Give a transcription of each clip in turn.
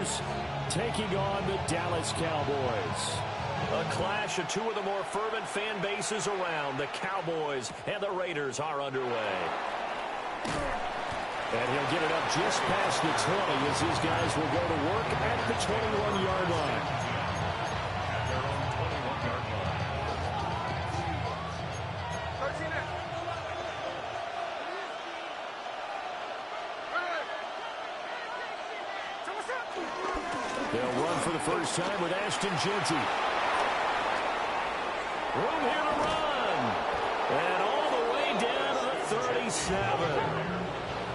Raiders taking on the Dallas Cowboys. A clash of two of the more fervent fan bases around. The Cowboys and the Raiders are underway. And he'll get it up just past the 20 as his guys will go to work at the 21-yard line. They'll run for the first time with Ashton Jeanty. Room here to run. And all the way down to the 37.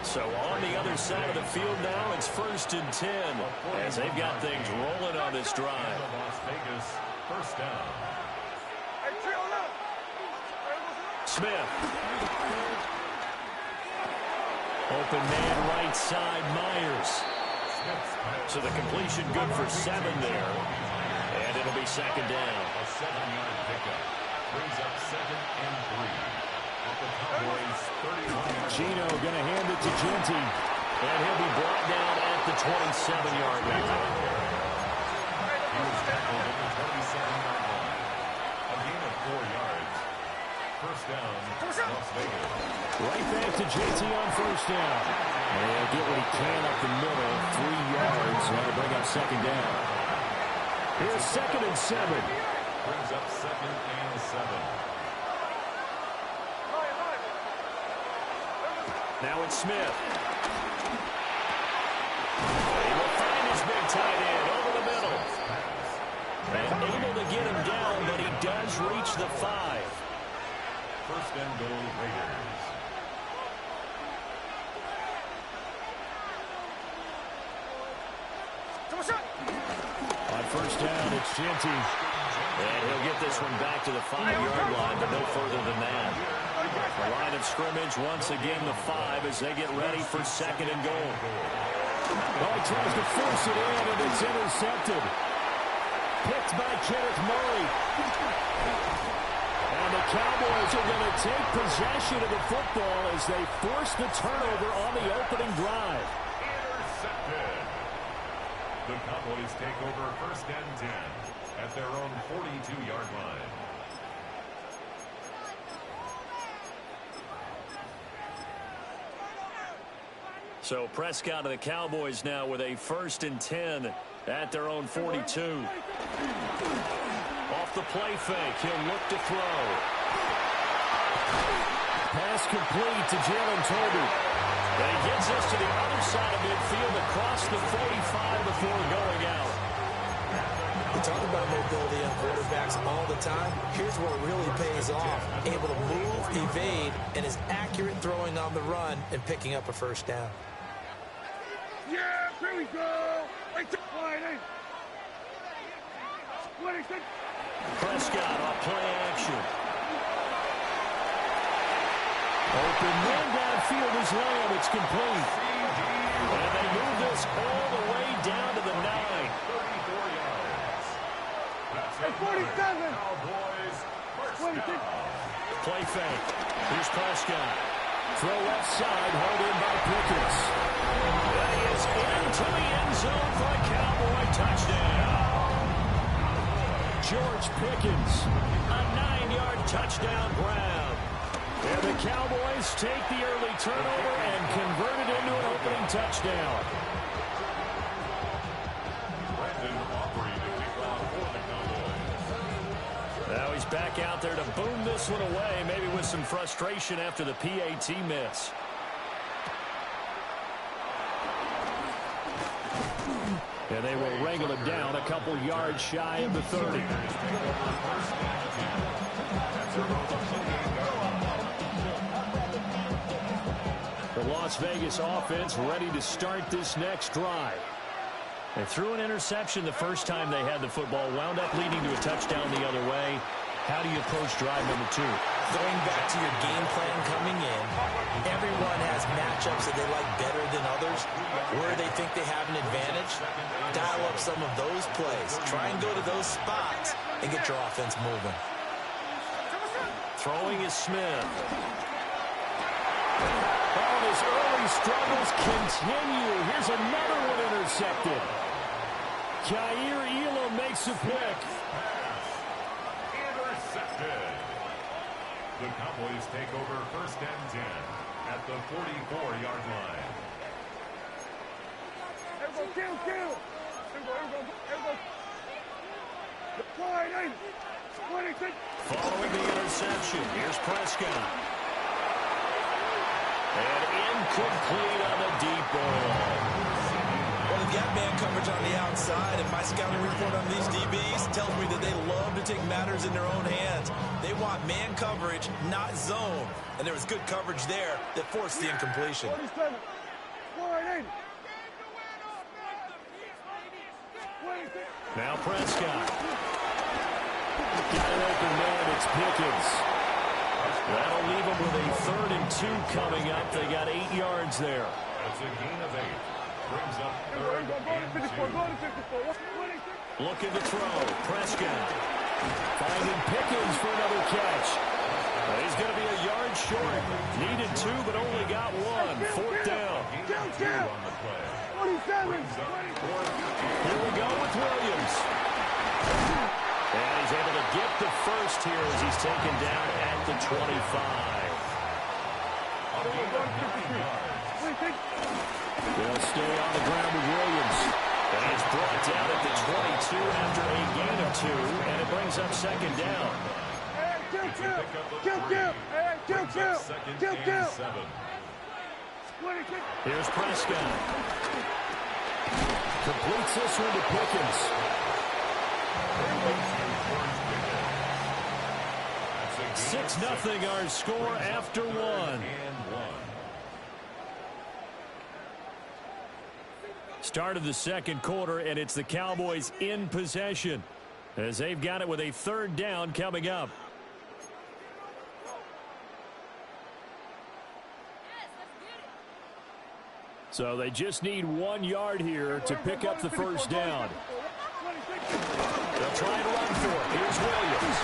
So on the other side of the field now, it's 1st and 10 as they've got things rolling on this drive. Las Vegas, first down. Smith. Open man right side, Myers. So the completion good for 7 there. And it'll be 2nd down. A 7-yard pickup. Brings up 2nd and 3. Off the Cowboys' 31. Gino going to hand it to Jeanty. And he'll be brought down at the 27-yard line. He was tackled at the 27-yard line. A gain of 4 yards. First down, Las Vegas. Right back to Jeanty on first down. And he'll get what he can up the middle. 3 yards. That'll bring up 2nd down. Here's 2nd and 7. Brings up 2nd and 7. Now it's Smith. He will find his big tight end over the middle. And able to get him down, but he does reach the 5. First and goal, Raiders. On first down, it's Jeanty. And he'll get this one back to the 5-yard line, but no further than that. The line of scrimmage, once again, the 5 as they get ready for 2nd and goal. Oh, he tries to force it in, and it's intercepted. Picked by Kenneth Murray. And the Cowboys are going to take possession of the football as they force the turnover on the opening drive. Intercepted. The Cowboys take over 1st and 10 at their own 42-yard line. So Prescott and the Cowboys now with a 1st and 10 at their own 42. Off the play fake, he'll look to throw. Pass complete to Jalen Tolbert. And he gets us to the other side of midfield across the 45 before going out. We talk about mobility on quarterbacks all the time. Here's where it really pays off. Able to move, evade, and is accurate throwing on the run and picking up a first down. Yeah, here we go. Prescott on play action. Open man downfield is Lamb. It's complete. And they move this all the way down to the 9. 34 yards. That's Hey, 47. Cowboys, first 26. down. Play fake. Here's Prescott. Throw left side, held in by Pickens. That is into the end zone for a Cowboy touchdown. George Pickens. A 9-yard touchdown grab. And the Cowboys take the early turnover and convert it into an opening touchdown. Brandon Aubrey to kick off for the Cowboys. Now he's back out there to boom this one away, maybe with some frustration after the PAT miss. And they will wrangle it down a couple yards shy of the 30. The Las Vegas offense ready to start this next drive. They threw an interception the first time they had the football, wound up leading to a touchdown the other way. How do you approach drive number 2? Going back to your game plan coming in, everyone has matchups that they like better than others. Where they think they have an advantage, dial up some of those plays. Try and go to those spots and get your offense moving. Throwing is Smith. All his early struggles continue. Here's another one intercepted. Khair Elam makes a pick. Intercepted. The Cowboys take over 1st and 10 at the 44-yard line. Kill. Here we go. Slide in. 26. Following the interception, here's Prescott. And incomplete on the deep ball. Well, they've got man coverage on the outside, and my scouting report on these DBs tells me that they love to take matters in their own hands. They want man coverage, not zone. And there was good coverage there that forced the incompletion. 47. Slide in. 26. Now Prescott. Got an open man, it's Pickens. That'll leave them with a 3rd and 2 coming up. They got 8 yards there. That's a gain of 8. Brings up 3rd and 2. Looking to throw. Prescott. Finding Pickens for another catch. He's going to be a yard short. Needed 2, but only got 1. 4th down. Kill. 27. Here we go with Williams. And he's able to get the first here as he's taken down at the 25. They'll stay on the ground with Williams. And he's brought down at the 22 after a gain of 2, and it brings up 2nd down. Kill. Here's Prescott. Completes this one to Pickens. 6-0 our score after 1. Start of the 2nd quarter, and it's the Cowboys in possession as they've got it with a 3rd down coming up. So they just need 1 yard here to pick up the 1st down. They'll try and run for it. Here's Williams.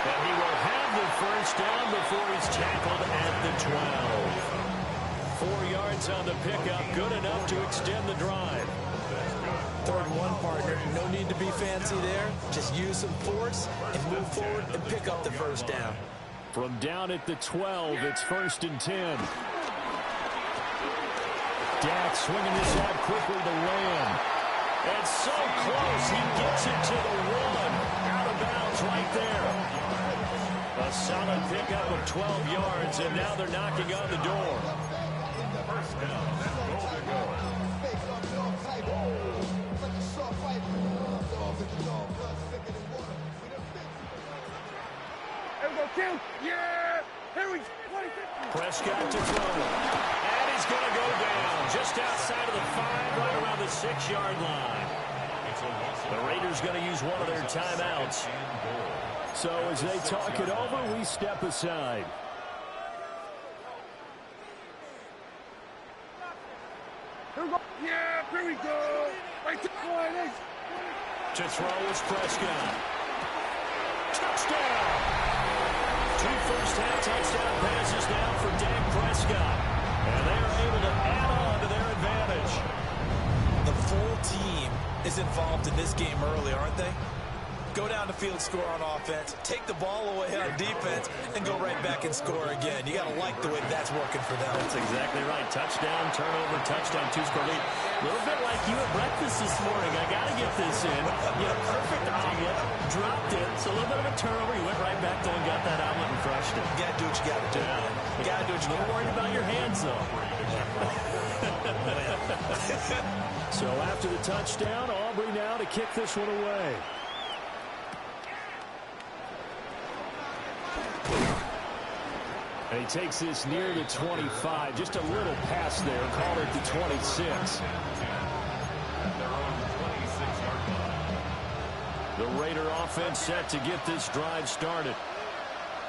And he will have the 1st down before he's tackled at the 12. 4 yards on the pickup, good enough to extend the drive. 3rd and 1, partner. No need to be fancy there. Just use some force and move forward and pick up the 1st down. From down at the 12, it's 1st and 10. Dak swinging this out quickly to Lamb. And so close, he gets it to the 1. Out of bounds right there. A solid pickup of 12 yards, and now they're knocking on the door. 1st down and goal to go. Kill. Yeah. Here we go. Prescott to throw. And he's going to go down just outside of the 5, right around the 6-yard line. The Raiders going to use one of their timeouts. So as they talk it over, we step aside. Here we go. Yeah, here we go. Right to throw is Prescott. Touchdown! 2 first-half touchdown passes now for Dak Prescott. And they are able to add on to their advantage. The full team is involved in this game early, aren't they? Go down the field, score on offense, take the ball away on defense, and go right back and score again. You got to like the way that's working for them. That's exactly right. Touchdown, turnover, touchdown, 2-score lead. A little bit like you at breakfast this morning. I got to get this in. You know, perfect omelet, dropped it. So a little bit of a turnover. You went right back there and got that omelet and crushed it. You got to do what you got to do. You got to do what you got to do. Worried about your hands, though. So after the touchdown, Aubrey now to kick this one away. And he takes this near the 25. Just a little pass there. Called it the 26. The Raider offense set to get this drive started.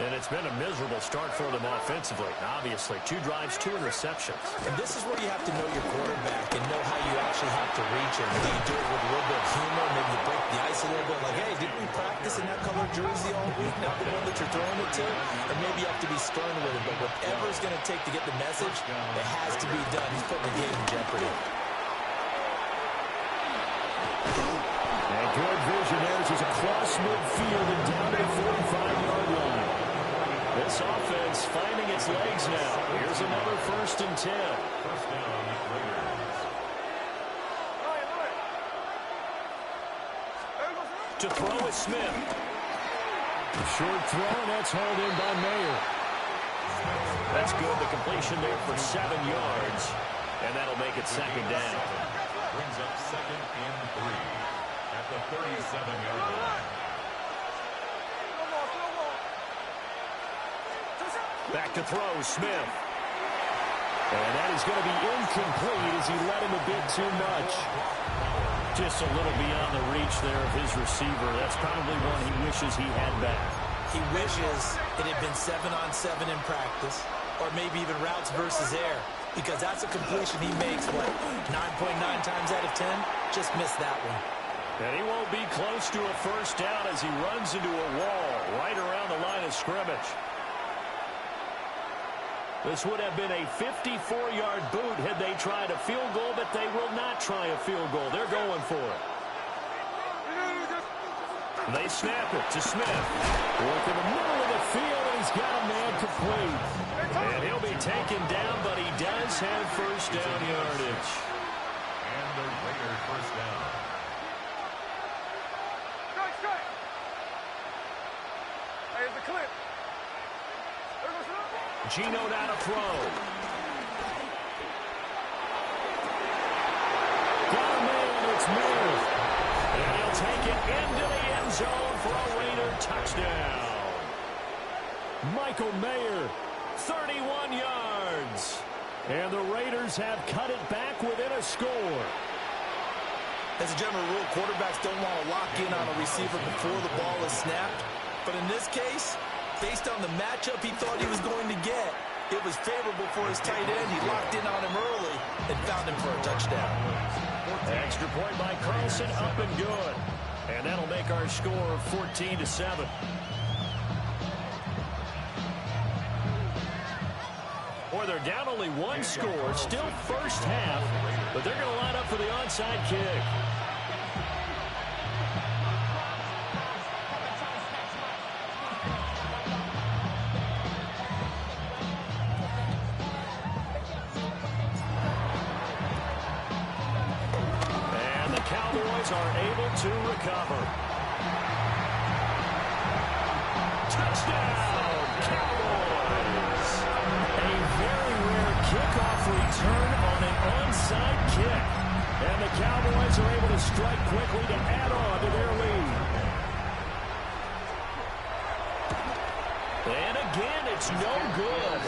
And it's been a miserable start for them offensively. Obviously, 2 drives, 2 interceptions. And this is where you have to know your quarterback and know how you actually have to reach him. Maybe you do it with a little bit of humor. Maybe you break the ice a little bit. Like, hey, didn't we practice in that color jersey all week? Not the one that you're throwing it to. Or maybe you have to be stern with him. But whatever it's going to take to get the message, it has to be done. He's putting the game in jeopardy. marches across midfield and down to the 45-yard line. This offense finding its legs now. Here's another 1st and 10. First down, Raiders. To throw is Smith. Short throw, and that's hauled in by Mayer. That's good. The completion there for 7 yards, and that'll make it 2nd down. Brings up 2nd and 3 at the 37-yard line. Back to throw, Smith. And that is going to be incomplete as he led him a bit too much. Just a little beyond the reach there of his receiver. That's probably one he wishes he had back. He wishes it had been 7-on-7 in practice, or maybe even routes versus air, because that's a completion he makes, what, 9.9 times out of 10? Just missed that one. And he won't be close to a 1st down as he runs into a wall right around the line of scrimmage. This would have been a 54-yard boot had they tried a field goal, but they will not try a field goal. They're going for it. They snap it to Smith. Work in the middle of the field, and he's got a man complete. And he'll be taken down, but he does have 1st down yardage. And the Raiders 1st down. Hey, it's a clip. Gino down to throw. Got a man, it's Mayer. And he'll take it into the end zone for a Raider touchdown. Michael Mayer, 31 yards. And the Raiders have cut it back within a score. As a general rule, quarterbacks don't want to lock in on a receiver before the ball is snapped. But in this case, based on the matchup he thought he was going to get, it was favorable for his tight end. He locked in on him early and found him for a touchdown. Extra point by Carlson, up and good. And that'll make our score 14-7. Boy, they're down only 1 score, still 1st half, but they're going to line up for the onside kick. Are able to recover. Touchdown, Cowboys! A very rare kickoff return on an onside kick. And the Cowboys are able to strike quickly to add on to their lead. And again, it's no good.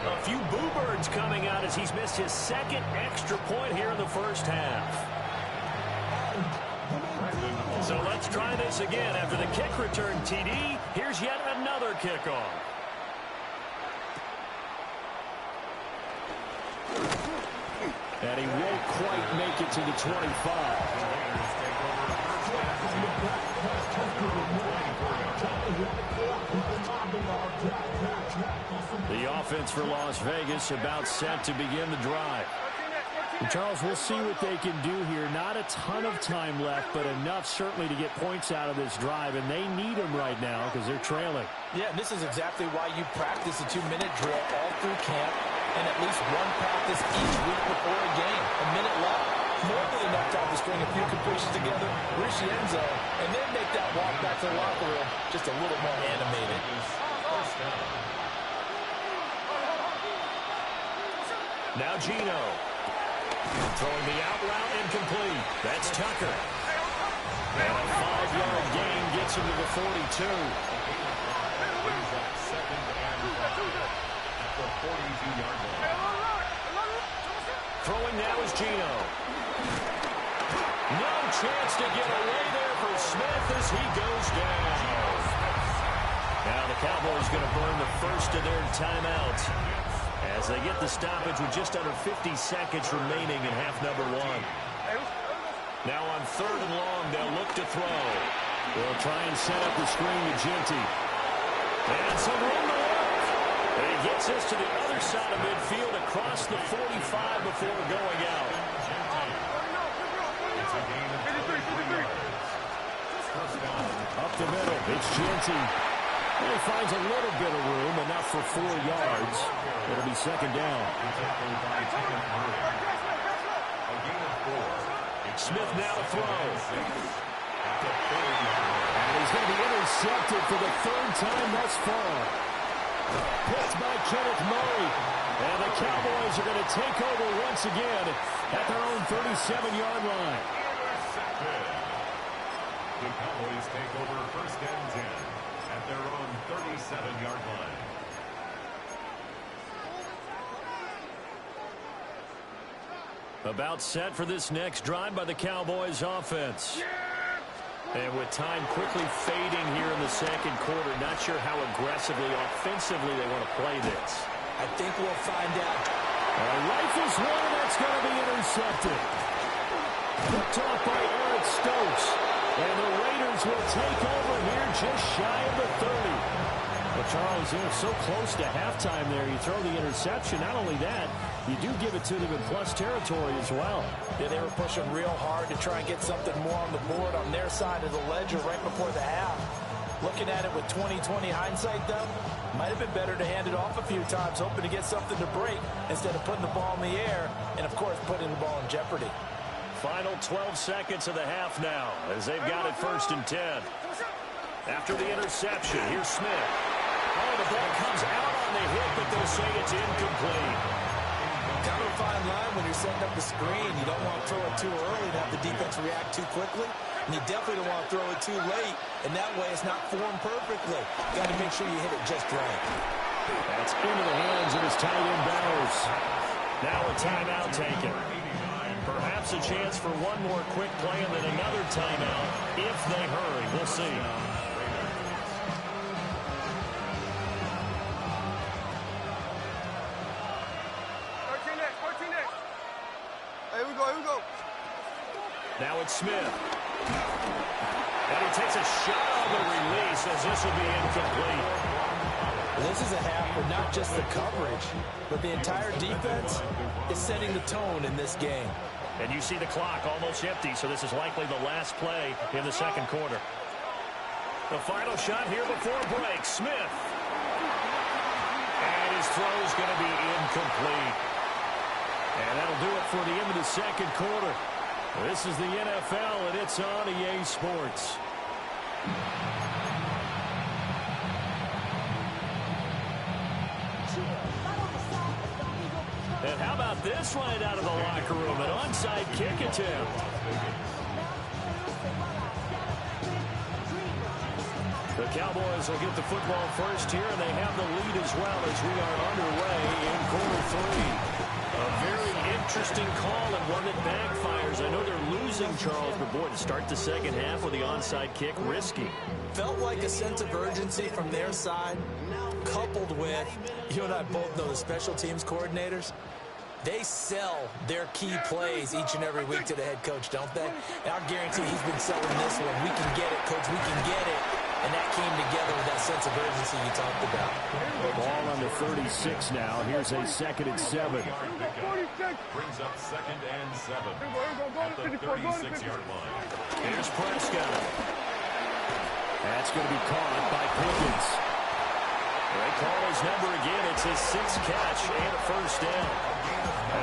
A few boo birds coming out as he's missed his 2nd extra point here in the 1st half. So let's try this again. After the kick return TD, here's yet another kickoff. And he won't quite make it to the 25. The offense for Las Vegas about set to begin the drive. And Charles, we'll see what they can do here. Not a ton of time left, but enough certainly to get points out of this drive, and they need them right now because they're trailing. Yeah, and this is exactly why you practice a 2-minute drill all through camp and at least one practice each week before a game. A minute left, more than enough time to string a few completions together, reach the end zone, and then make that walk back to the locker room just a little more animated. Now Gino. Throwing the out route incomplete. That's Tucker. And a 5-yard gain gets him to the 42. Throwing now is Gino. No chance to get away there for Smith as he goes down. Now the Cowboys going to burn the first of their timeouts as they get the stoppage with just under 50 seconds remaining in half number 1. Now on 3rd and long, they'll look to throw. They'll try and set up the screen to Ginty. And some room to work. And he gets us to the other side of midfield across the 45 before going out. It's a gain of 23 yards. First down. It's Genty. He finds a little bit of room, enough for 4 yards. It'll be second down. Smith now to throw. And he's going to be intercepted for the 3rd time thus far. Picked by Kenneth Murray. And the Cowboys are going to take over once again at their own 37-yard line. The Cowboys take over 1st and 10 at their own 37-yard line. About set for this next drive by the Cowboys offense. And with time quickly fading here in the second quarter, not sure how aggressively, offensively they want to play this. I think we'll find out. Rifles one, that's going to be intercepted. Picked off by Eric Stokes. And the Raiders will take over here just shy of the 30. Well, Charles, they're so close to halftime there. You throw the interception. Not only that, you do give it to them in plus territory as well. Yeah, they were pushing real hard to try and get something more on the board on their side of the ledger right before the half. Looking at it with 20/20 hindsight, though, might have been better to hand it off a few times, hoping to get something to break instead of putting the ball in the air and, of course, putting the ball in jeopardy. Final 12 seconds of the half now as they've got it 1st and 10. After the interception, here's Smith. Oh, the ball comes out on the hit, but they'll say it's incomplete. Kind of a fine line when you're setting up the screen. You don't want to throw it too early and have the defense react too quickly. And you definitely don't want to throw it too late. And that way it's not formed perfectly. Got to make sure you hit it just right. That's into the hands of his tight end Bowers. Now a timeout taken. Perhaps a chance for one more quick play and then another timeout if they hurry. We'll see. Here we go. Now it's Smith. And he takes a shot on the release as this will be incomplete. This is a half where not just the coverage, but the entire defense is setting the tone in this game. And you see the clock almost empty, so this is likely the last play in the second quarter. The final shot here before break. Smith. And his throw is going to be incomplete. And that'll do it for the end of the second quarter. This is the NFL, and it's on EA Sports. And how about this right out of the locker room? An onside kick attempt. The Cowboys will get the football first here, and they have the lead as well as we are underway in quarter 3. A very interesting call and one that backfires. I know they're losing, Charles, but boy, to start the second half with the onside kick, risky. Felt like a sense of urgency from their side, coupled with, you and I both know the special teams coordinators, they sell their key plays each and every week to the head coach, don't they? And I guarantee he's been selling this one. We can get it, coach, we can get it. And that came together with that sense of urgency you talked about. Ball on the 36 now. Here's a 2nd and 7. Brings up 2nd and 7 at the 36-yard line. Here's Prescott. That's going to be caught by Pickens. They call his number again. It's his 6th catch and a first down.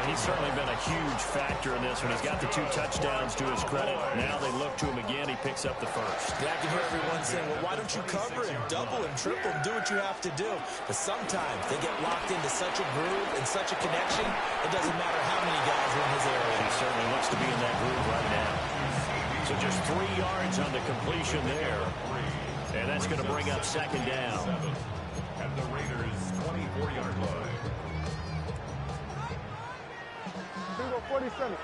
He's certainly been a huge factor in this one. He's got the 2 touchdowns to his credit. Now they look to him again. He picks up the first. Yeah, I can hear everyone saying, well, why don't you cover him, double him, triple him, do what you have to do. But sometimes they get locked into such a groove and such a connection, it doesn't matter how many guys are in his area. He certainly looks to be in that groove right now. So just 3 yards on the completion there. And that's going to bring up 2nd down. At the Raiders' 24-yard line. 47.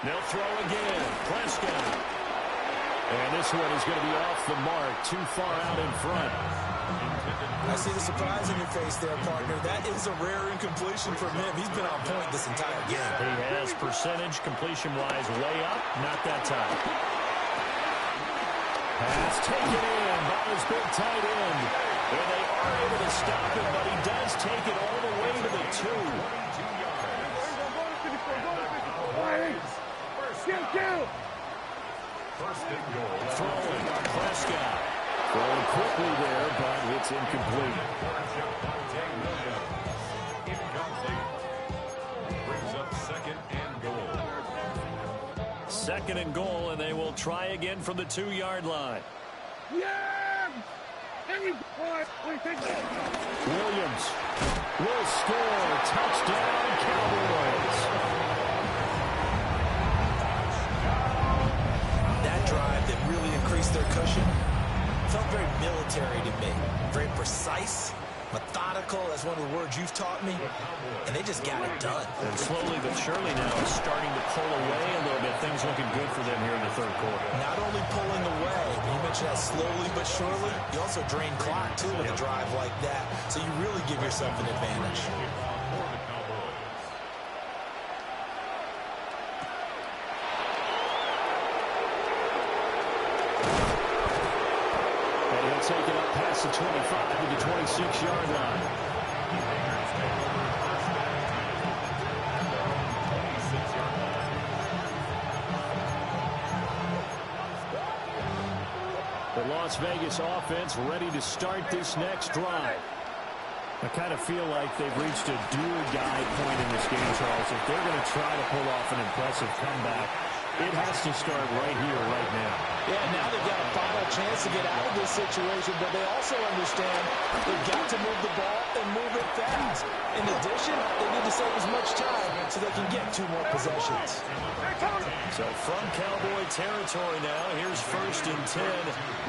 They'll throw again. Prescott. And this one is going to be off the mark, too far out in front. I see the surprise in your face there, partner. That is a rare incompletion from him. He's been on point this entire game. He has percentage completion-wise way up, not that time. Pass taken in by his big tight end. And they are able to stop him, but he does take it all the way to the 2. First and goal. Throwing, Prescott. Throwing quickly there, but it's incomplete. Incomplete. Brings up second and goal. Second and goal, and they will try again from the 2-yard line. Yeah! Williams will score. Touchdown, Cowboys. That drive that really increased their cushion felt very military to me. Very precise, methodical, that's one of the words you've taught me. And they just got it done. And slowly but surely now it's starting to pull away a little bit. Things looking good for them here in the third quarter. Not only pulling away, you mentioned that slowly but surely, you also drain clock too with a drive like that. So you really give yourself an advantage. Take it up past the 25 to the 26-yard line. The Las Vegas offense ready to start this next drive. I kind of feel like they've reached a do-or-die point in this game, Charles. If they're going to try to pull off an impressive comeback, it has to start right here, right now. Yeah, now they've got a final chance to get out of this situation, but they also understand they've got to move the ball and move it fast. In addition, they need to save as much time so they can get 2 more possessions. So from Cowboy territory now, here's 1st and 10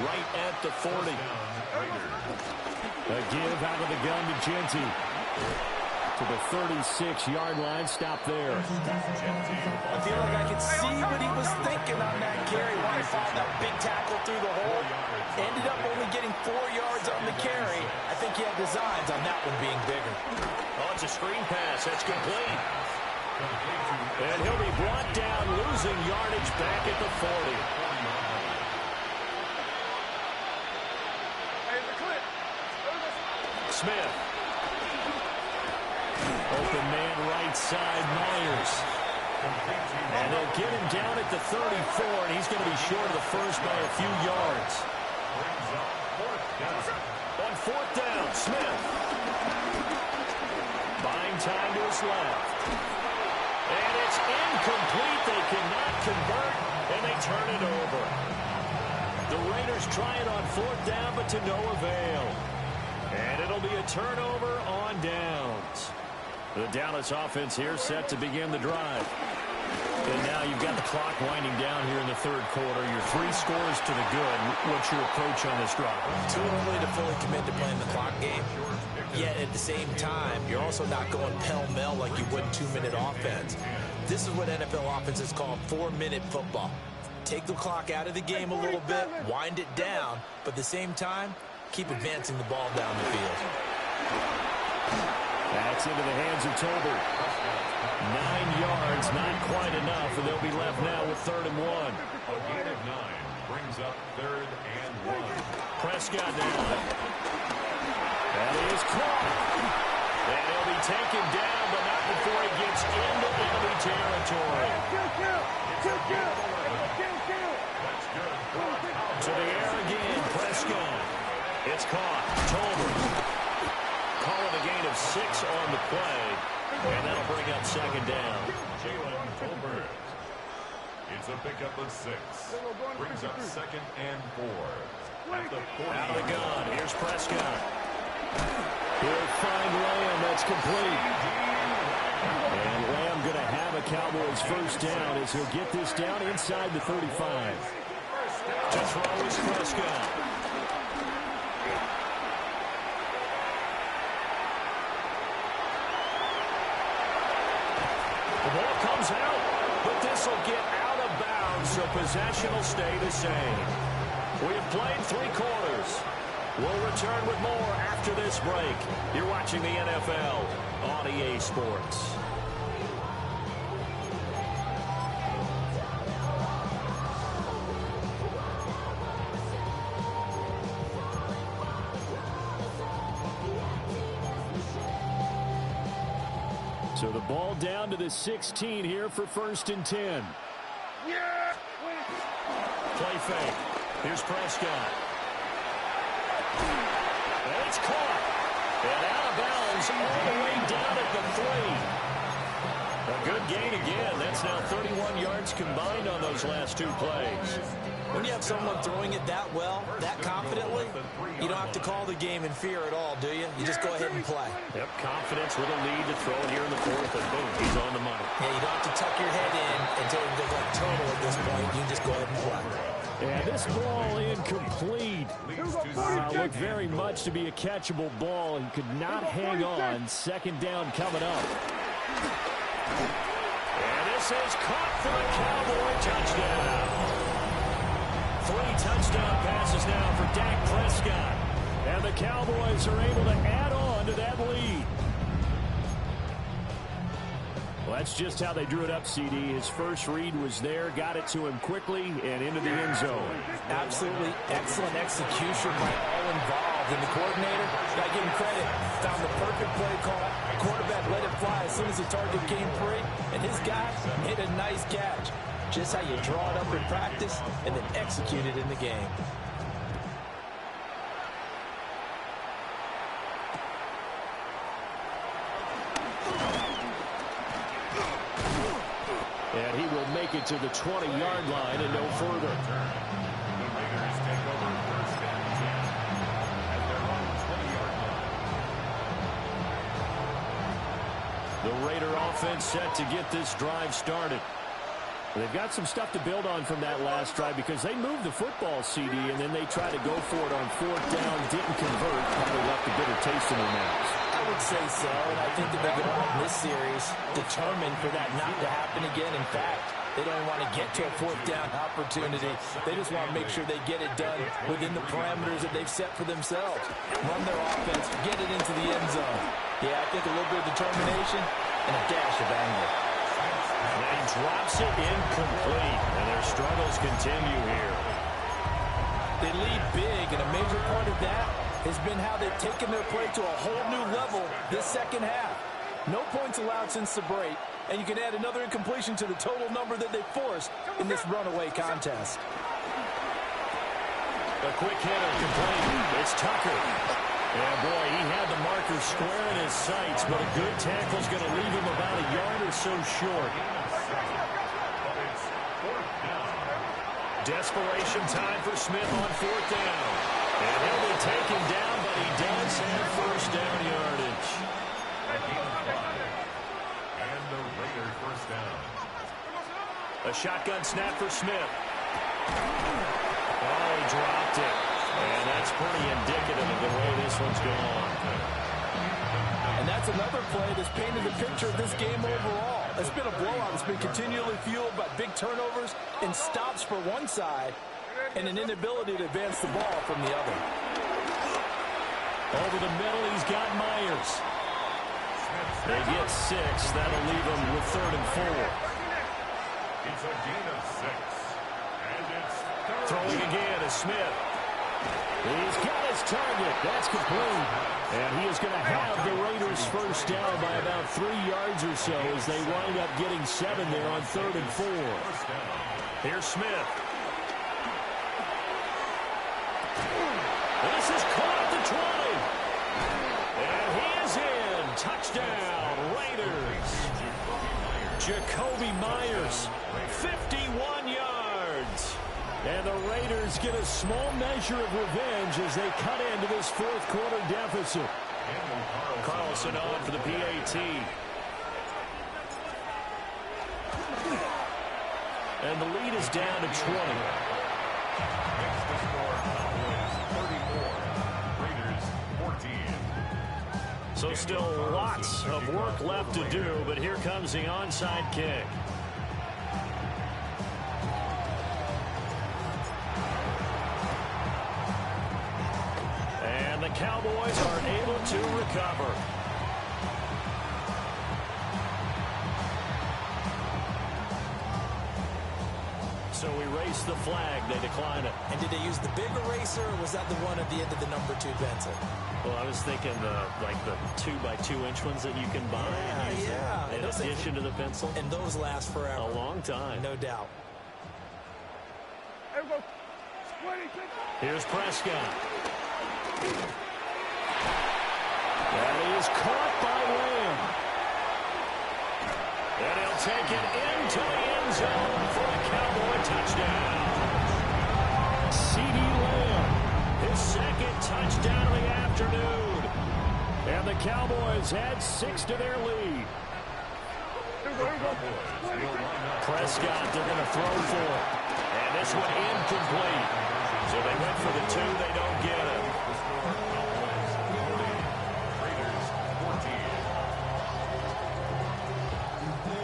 right at the 40. A give out of the gun to Genty. To the 36-yard line, stop there. I feel like I could see what he was thinking on that carry. Wanted to find that big tackle through the hole. Ended up only getting 4 yards on the carry. I think he had designs on that one being bigger. Oh, it's a screen pass. That's complete. And he'll be brought down, losing yardage back at the 40. Smith. Open man right side, Myers. And they'll get him down at the 34, and he's going to be short of the first by a few yards. On 4th down, Smith. Buying time to his left. And it's incomplete. They cannot convert, and they turn it over. The Raiders try it on 4th down, but to no avail. And it'll be a turnover on downs. The Dallas offense here set to begin the drive. And now you've got the clock winding down here in the third quarter. Your 3 scores to the good. What's your approach on this drive? Too early to fully commit to playing the clock game. Yet at the same time, you're also not going pell-mell like you would in 2-minute offense. This is what NFL offenses call 4-minute football. Take the clock out of the game a little bit, wind it down, but at the same time, keep advancing the ball down the field. That's into the hands of Tober. 9 yards, not quite enough, and they'll be left now with 3rd and 1. A gain of 9 brings up 3rd and 1. Prescott now. That is caught. And he'll be taken down, but not before he gets into enemy territory. To the air again, Prescott. It's caught. Tober. Calling a gain of 6 on the play. And that'll bring up 2nd down. Jalen Tolbert. It's a pickup of 6. Brings up 2nd and 4. At the 40. Out of the gun. Here's Prescott. He'll find Lamb. That's complete. And Lamb going to have a Cowboys 1st down as he'll get this down inside the 35. To throw is Prescott. The ball comes out, but this will get out of bounds, so possession will stay the same. We have played 3 quarters. We'll return with more after this break. You're watching the NFL on EA Sports. So the ball down to the 16 here for 1st and 10. Yeah! play fake. Here's Prescott. And it's caught. And out of bounds all the way down at the 3. A good gain again. That's now 31 yards combined on those last 2 plays. When you have someone throwing it that well, that confidently, you don't have to call the game in fear at all, do you? You just go ahead and play. Yep, confidence with a lead to throw it here in the 4th, and boom, he's on the money. Yeah, you don't have to tuck your head in until you go like total at this point. You just go ahead and play. And this ball incomplete. Looked very much to be a catchable ball. He could not hang on. Second down coming up. And this is caught for a Cowboy touchdown. 3 touchdown passes now for Dak Prescott. And the Cowboys are able to add on to that lead. Well, that's just how they drew it up, CD. His first read was there, got it to him quickly, and into the end zone. Absolutely excellent execution by all involved. And the coordinator, got to give him credit, found the perfect play call. Quarterback let it fly as soon as the target came free, and his guy hit a nice catch. Just how you draw it up in practice and then execute it in the game. And he will make it to the 20-yard line and no further. The Raiders take over first and 10 at their own 20-yard line. The Raider offense set to get this drive started. They've got some stuff to build on from that last drive because they moved the football, CD, and then they tried to go for it on 4th down, didn't convert, probably left a bitter taste in their mouths. I would say so, and I think that they go out in this series determined for that not to happen again. In fact, they don't want to get to a 4th down opportunity. They just want to make sure they get it done within the parameters that they've set for themselves. Run their offense, get it into the end zone. Yeah, I think a little bit of determination and a dash of anger. And he drops it incomplete, and their struggles continue here. They lead big, and a major part of that has been how they've taken their play to a whole new level this second half. No points allowed since the break, and you can add another incompletion to the total number that they forced in this runaway contest. A quick hitter complete. It's Tucker. And boy, he had the marker square in his sights, but a good tackle's going to leave him about a yard or so short. Desperation time for Smith on 4th down. And he'll be taken down, but he does have first down yardage. A gain of 5. And the Raiders first down. A shotgun snap for Smith. Oh, he dropped it. And that's pretty indicative of the way this one's gone. And that's another play that's painted the picture of this game overall. It's been a blowout. It's been continually fueled by big turnovers and stops for one side and an inability to advance the ball from the other. Over the middle, he's got Myers. They get 6. That'll leave them with 3rd and 4. It's a gain of 6. And it's Throwing again is Smith. He's got his target. That's complete. And he is going to have the Raiders first down by about 3 yards or so as they wind up getting 7 there on 3rd and 4. Here's Smith. This is caught at the 20. And he is in. Touchdown, Raiders. Jacoby Myers, 51 yards. And the Raiders get a small measure of revenge as they cut into this 4th quarter deficit. Carlson on for the PAT. And the lead is down to 20. Makes the score Cowboys 34. Raiders 14. So still lots of work left to do, but here comes the onside kick. And the Cowboys are able to recover. So we race the flag. They decline it. And did they use the big eraser, or was that the one at the end of the number 2 pencil? Well, I was thinking like the 2x2-inch ones that you can buy. In addition to the pencil. And those last forever. A long time. No doubt. Here's Prescott. That is caught by Lamb. And he'll take it into the end zone for a Cowboy touchdown. C.D. Lamb, his second touchdown of the afternoon. And the Cowboys add 6 to their lead. Prescott, they're going to throw for it. And this one incomplete. So they went for the 2, they don't get it.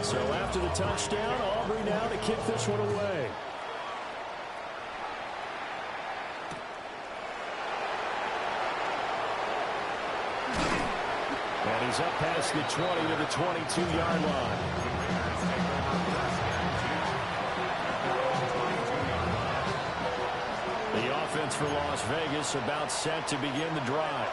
So after the touchdown, Aubrey now to kick this one away. And he's up past the 20 to the 22-yard line. The offense for Las Vegas about set to begin the drive.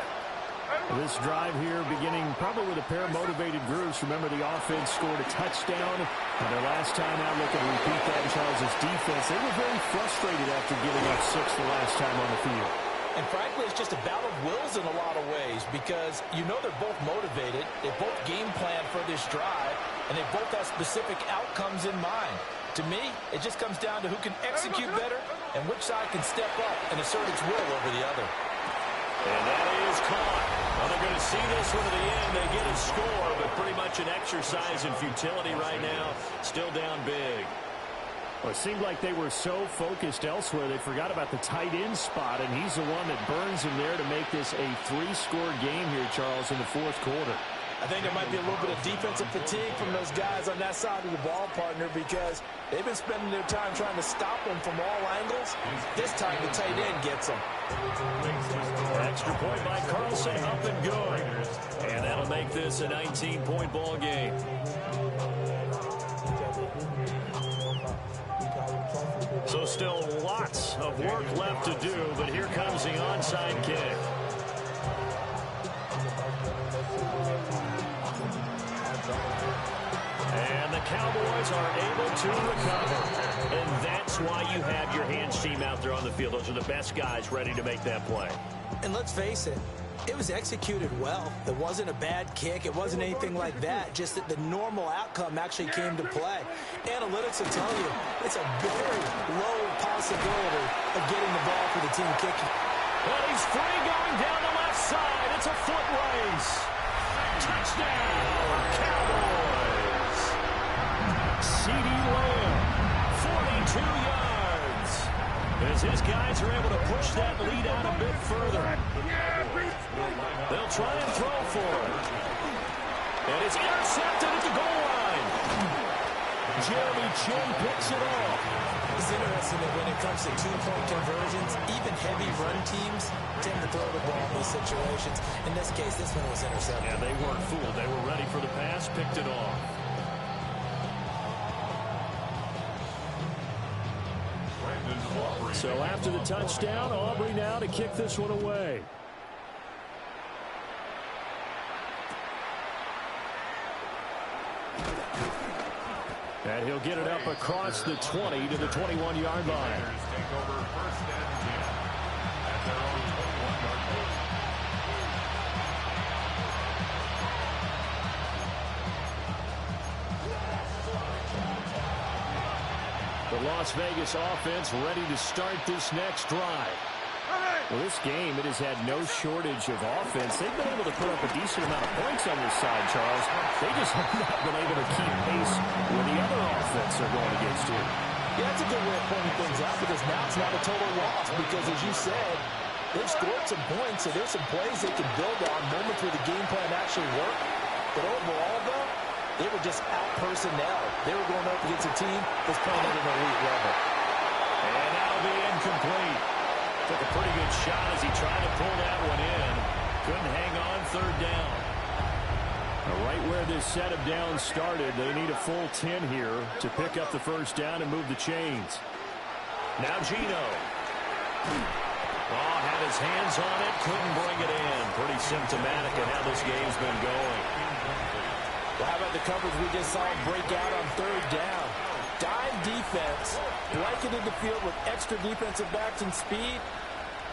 This drive here beginning probably with a pair of motivated groups. Remember, the offense scored a touchdown. And their last time out, looking to repeat that in Charles' defense. They were very frustrated after giving up 6 the last time on the field. And frankly, it's just a battle of wills in a lot of ways because you know they're both motivated. They both game plan for this drive, and they both have specific outcomes in mind. To me, it just comes down to who can execute better and which side can step up and assert its will over the other. And that is caught. Well, they're going to see this one to the end. They get a score, but pretty much an exercise in futility right now. Still down big. Well, it seemed like they were so focused elsewhere they forgot about the tight end spot, and he's the one that burns him there to make this a 3-score game here, Charles, in the fourth quarter. I think there might be a little bit of defensive fatigue from those guys on that side of the ball, partner, because they've been spending their time trying to stop them from all angles. This time the tight end gets them. Extra point by Carlson, up and good. And that'll make this a 19-point ball game. So still lots of work left to do, but here comes the onside kick. And the Cowboys are able to recover. And that's why you have your hands team out there on the field. Those are the best guys ready to make that play. And let's face it, it was executed well. It wasn't a bad kick. It wasn't anything like that. Just that the normal outcome actually came to play. Analytics will tell you it's a very low possibility of getting the ball for the team kicking. Well, he's free going down the left side. It's a foot race. Touchdown, Cowboys. C.D. Lamb, 42 yards. As his guys are able to push that lead out a bit further. They'll try and throw for it. And it's intercepted at the goal line. Jeremy Chin picks it off. It's interesting that when it comes to two-point conversions, even heavy run teams tend to throw the ball in these situations. In this case, this one was intercepted. Yeah, they weren't fooled. They were ready for the pass, picked it off. So after the touchdown, Aubrey now to kick this one away. And he'll get it up across the 20 to the 21-yard line. The Las Vegas offense ready to start this next drive. Well, this game, it has had no shortage of offense. They've been able to put up a decent amount of points on this side, Charles. They just have not been able to keep pace with the other offense they're going against here. Yeah, that's a good way of pointing things out because now it's not a total loss because, as you said, they've scored some points, so there's some plays they can build on, moments where the game plan actually worked. But overall, though, they were just out-personnel. They were going up against a team that's playing at an elite level. And that'll be incomplete. Took a pretty good shot as he tried to pull that one in. Couldn't hang on, third down. Now, right where this set of downs started, they need a full 10 here to pick up the first down and move the chains. Now Gino. Oh, had his hands on it, couldn't bring it in. Pretty symptomatic of how this game's been going. Well, how about the coverage we just saw break out on third down? Dime defense Blanketed the field with extra defensive backs and speed,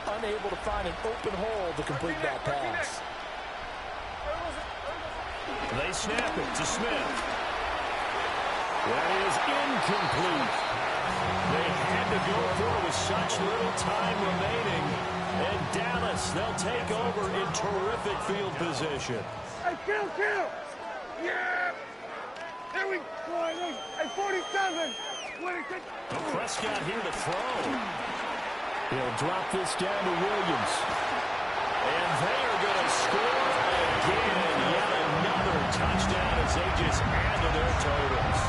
unable to find an open hole to complete that pass. They snap it to Smith. That is incomplete. They had to go for it with such little time remaining. And Dallas, they'll take over in terrific field position. Hey, kill! Yeah! There we go! Hey, 47! Prescott here to throw. He'll drop this down to Williams. And they are going to score again. Yet another touchdown as they just add to their totals.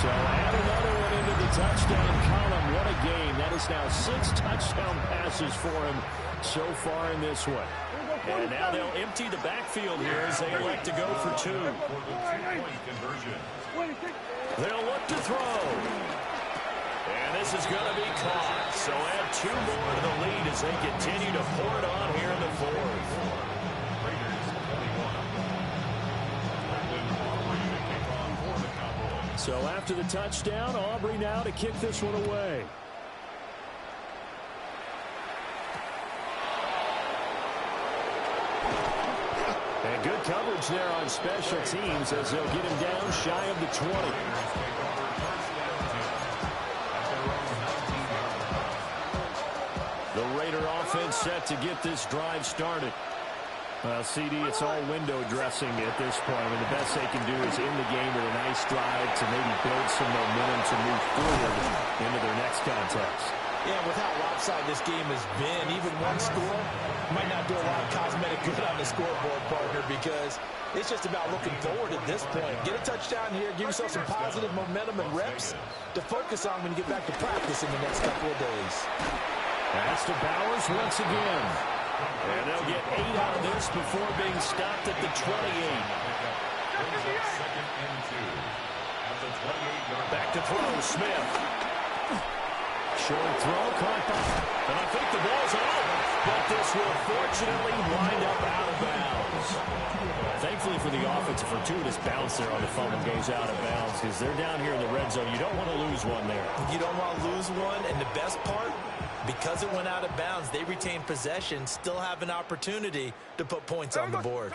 So add another one into the touchdown column. What a game. That is now 6 touchdown passes for him so far in this one. And now they'll empty the backfield here as they elect to go for 2. They'll look to throw. And this is going to be caught. So add 2 more to the lead as they continue to pour it on here in the 4th. So after the touchdown, Aubrey now to kick this one away. And good coverage there on special teams as they'll get him down shy of the 20. The Raider offense set to get this drive started. CD, it's all window dressing at this point. I mean, the best they can do is end the game with a nice drive to maybe build some momentum to move forward into their next contest. Yeah, with how lopsided this game has been, even one score might not do a lot of cosmetic good on the scoreboard, partner, because it's just about looking forward at this point. Get a touchdown here, give yourself some positive momentum and reps to focus on when you get back to practice in the next couple of days. Pass to Bowers once again. And they'll get 8 out of this before being stopped at the 28. Back to throw, Smith. Short throw, caught by. And I think the ball's out. But this will fortunately wind up out of bounds. Thankfully for the offense, a fortuitous bounce there on the fumble goes out of bounds because they're down here in the red zone. You don't want to lose one there. You don't want to lose one, and the best part, because it went out of bounds, they retain possession, still have an opportunity to put points on the board.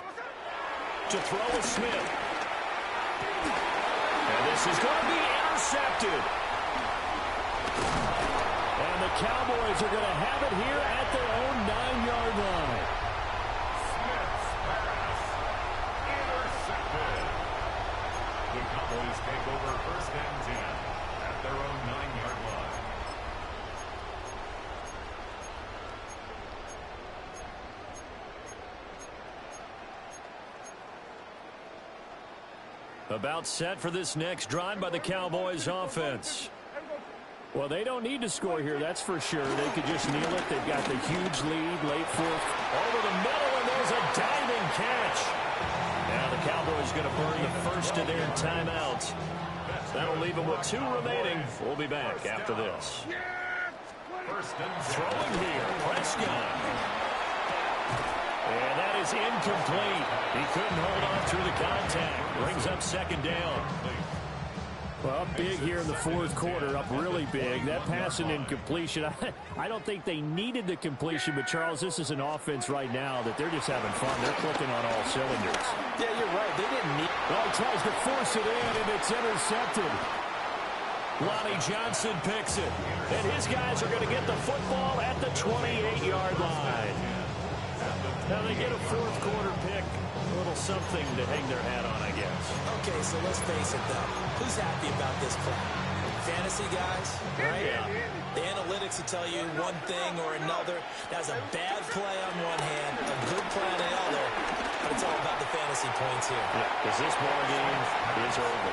To throw with Smith. And this is going to be intercepted. And the Cowboys are going to have it here at their own 9-yard line. Smith's pass intercepted. The Cowboys take over 1st and 10 at their own 9-yard line. About set for this next drive by the Cowboys offense. Well, they don't need to score here, that's for sure. They could just kneel it. They've got the huge lead, late 4th. Over the middle, and there's a diving catch. Now the Cowboys going to burn the first of their timeouts. That'll leave them with 2 remaining. We'll be back after this. Throwing here, Prescott. And that is incomplete. He couldn't hold on through the contact. Brings up 2nd down. Well, up big here in the 4th quarter, up really big. That pass and incompletion, I don't think they needed the completion, but Charles, this is an offense right now that they're just having fun. They're clicking on all cylinders. Yeah, you're right. They didn't need... Well, he tries to force it in, and it's intercepted. Lonnie Johnson picks it. And his guys are going to get the football at the 28-yard line. Now they get a 4th quarter pick. A little something to hang their hat on, I guess. Okay, so let's face it, though. Who's happy about this play? Fantasy guys, right? Yeah. The analytics will tell you one thing or another. That's a bad play on one hand, a good play on the other. But it's all about the fantasy points here. Yeah, because this ball game is over.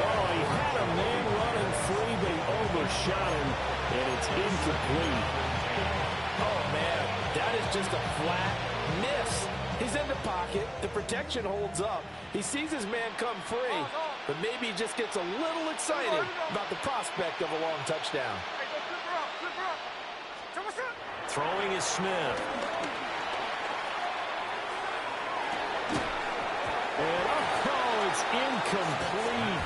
Oh, he had a man running free. They overshot him, and it's incomplete. Oh, man, that is just a flat miss. He's in the pocket. The protection holds up. He sees his man come free, but maybe he just gets a little excited about the prospect of a long touchdown. Throwing is Smith. And oh, it's incomplete.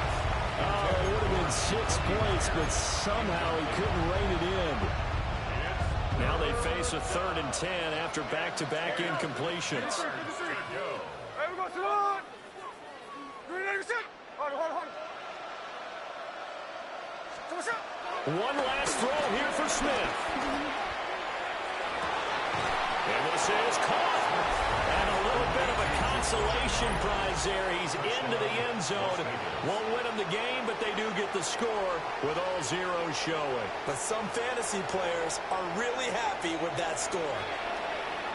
Oh, it would have been within 6 points, but somehow he couldn't rein it in. Now they face a 3rd and 10 after back-to-back incompletions. One last throw here for Smith. And this is caught. And a little bit of a consolation prize there. He's into the end zone. Won't win them the game, but they do get the score with all zeros showing. But some fantasy players are really happy with that score.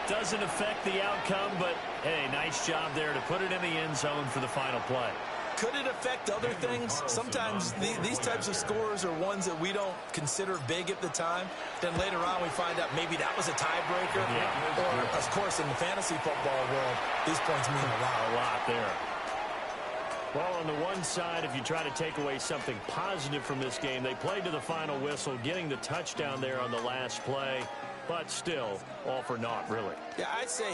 Doesn't affect the outcome, but, hey, nice job there to put it in the end zone for the final play. Could it affect other things? Sometimes these types of scores are ones that we don't consider big at the time. Then later on we find out maybe that was a tiebreaker. Yeah. Or, of course, in the fantasy football world, these points mean a lot. A lot there. Well, on the one side, if you try to take away something positive from this game, they played to the final whistle, getting the touchdown there on the last play. But still, all for naught, really. Yeah, I'd say